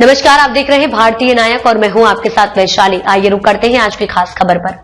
नमस्कार, आप देख रहे हैं भारतीय नायक और मैं हूं आपके साथ वैशाली। आइए रुक करते हैं आज की खास खबर पर।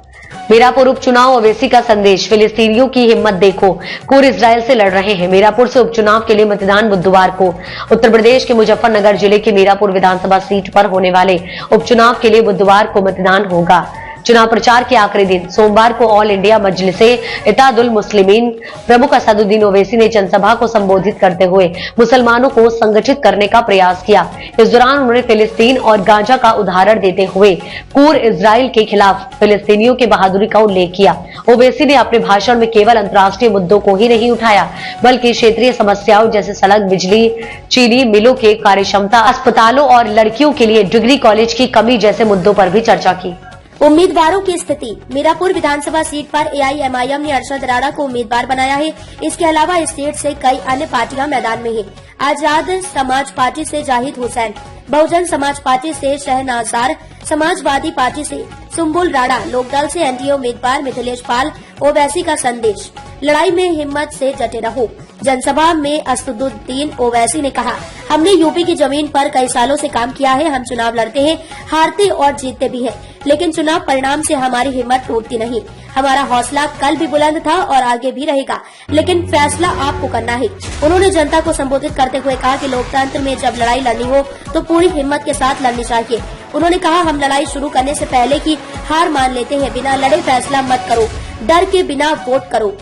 मीरापुर उपचुनाव ओवैसी का संदेश, फिलिस्तीनियों की हिम्मत देखो, कुर इजराइल से लड़ रहे हैं। मीरापुर से उपचुनाव के लिए मतदान बुधवार को। उत्तर प्रदेश के मुजफ्फरनगर जिले के मीरापुर विधानसभा सीट पर होने वाले उपचुनाव के लिए बुधवार को मतदान होगा। चुनाव प्रचार के आखिरी दिन सोमवार को ऑल इंडिया मजलिसे इत्तेहादुल मुस्लिमीन प्रमुख असदुद्दीन ओवैसी ने जनसभा को संबोधित करते हुए मुसलमानों को संगठित करने का प्रयास किया। इस दौरान उन्होंने फिलिस्तीन और गाजा का उदाहरण देते हुए कुर इजराइल के खिलाफ फिलिस्तीनियों की बहादुरी का उल्लेख किया। ओवैसी ने अपने भाषण में केवल अंतर्राष्ट्रीय मुद्दों को ही नहीं उठाया, बल्कि क्षेत्रीय समस्याओं जैसे सड़क, बिजली, चीनी मिलों के कार्यक्षमता, अस्पतालों और लड़कियों के लिए डिग्री कॉलेज की कमी जैसे मुद्दों पर भी चर्चा की। उम्मीदवारों की स्थिति। मीरापुर विधानसभा सीट पर एआईएमआईएम ने अरशद राणा को उम्मीदवार बनाया है। इसके अलावा इस सीट से कई अन्य पार्टियां मैदान में हैं। आजाद समाज पार्टी से जाहिद हुसैन, बहुजन समाज पार्टी से शहनाजार, समाजवादी पार्टी से सुम्बुल राणा, लोकदल से एनडीए उम्मीदवार मिथिलेश पाल। ओवैसी का संदेश, लड़ाई में हिम्मत से डटे रहो। जनसभा में असदुद्दीन ओवैसी ने कहा, हमने यूपी की जमीन पर कई सालों से काम किया है। हम चुनाव लड़ते हैं, हारते और जीतते भी हैं, लेकिन चुनाव परिणाम से हमारी हिम्मत टूटती नहीं। हमारा हौसला कल भी बुलंद था और आगे भी रहेगा, लेकिन फैसला आपको करना है। उन्होंने जनता को संबोधित करते हुए कहा कि लोकतंत्र में जब लड़ाई लड़नी हो तो पूरी हिम्मत के साथ लड़नी चाहिए। उन्होंने कहा, हम लड़ाई शुरू करने से पहले की हार मान लेते हैं। बिना लड़े फैसला मत करो, डर के बिना वोट करो।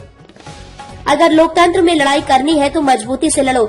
अगर लोकतंत्र में लड़ाई करनी है तो मजबूती से लड़ो।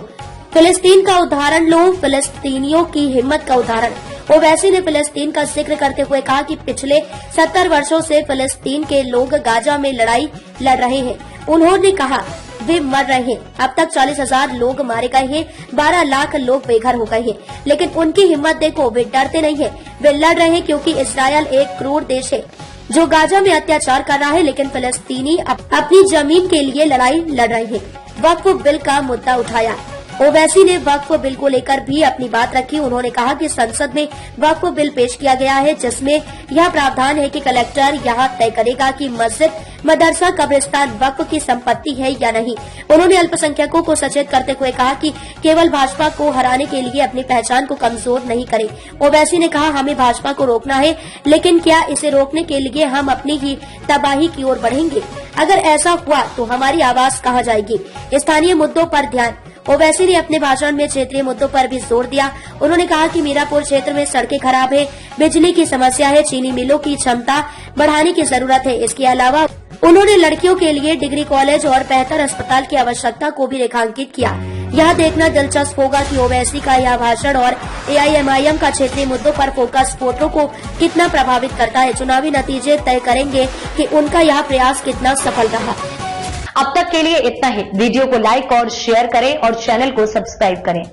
फिलिस्तीन का उदाहरण लो, फिलिस्तीनियों की हिम्मत का उदाहरण। ओवैसी ने फिलिस्तीन का जिक्र करते हुए कहा कि पिछले 70 वर्षों से फिलिस्तीन के लोग गाजा में लड़ाई लड़ रहे हैं। उन्होंने कहा, वे मर रहे हैं। अब तक 40,000 लोग मारे गए हैं, 12 लाख लोग बेघर हो गए हैं, लेकिन उनकी हिम्मत देखो, वे डरते नहीं है, वे लड़ रहे हैं क्योंकि इजराइल एक क्रूर देश है जो गाजा में अत्याचार कर रहा है, लेकिन फिलिस्तीनी अपनी जमीन के लिए लड़ाई लड़ रहे हैं। वक्फ बिल का मुद्दा उठाया। ओवैसी ने वक्फ बिल को लेकर भी अपनी बात रखी। उन्होंने कहा कि संसद में वक्फ बिल पेश किया गया है, जिसमें यह प्रावधान है कि कलेक्टर यह तय करेगा कि मस्जिद, मदरसा, कब्रिस्तान वक्फ की संपत्ति है या नहीं। उन्होंने अल्पसंख्यकों को सचेत करते हुए कहा कि केवल भाजपा को हराने के लिए अपनी पहचान को कमजोर नहीं करें। ओवैसी ने कहा, हमें भाजपा को रोकना है, लेकिन क्या इसे रोकने के लिए हम अपनी ही तबाही की ओर बढ़ेंगे? अगर ऐसा हुआ तो हमारी आवाज कहाँ जाएगी? स्थानीय मुद्दों पर ध्यान। ओवैसी ने अपने भाषण में क्षेत्रीय मुद्दों पर भी जोर दिया। उन्होंने कहा कि मीरापुर क्षेत्र में सड़कें खराब है, बिजली की समस्या है, चीनी मिलों की क्षमता बढ़ाने की जरूरत है। इसके अलावा उन्होंने लड़कियों के लिए डिग्री कॉलेज और बेहतर अस्पताल की आवश्यकता को भी रेखांकित किया। यह देखना दिलचस्प होगा कि ओवैसी का यह भाषण और एआईएमआईएम का क्षेत्रीय मुद्दों पर फोकस वोटरों को कितना प्रभावित करता है। चुनावी नतीजे तय करेंगे कि उनका यह प्रयास कितना सफल रहा। अब तक के लिए इतना ही। वीडियो को लाइक और शेयर करें और चैनल को सब्सक्राइब करें।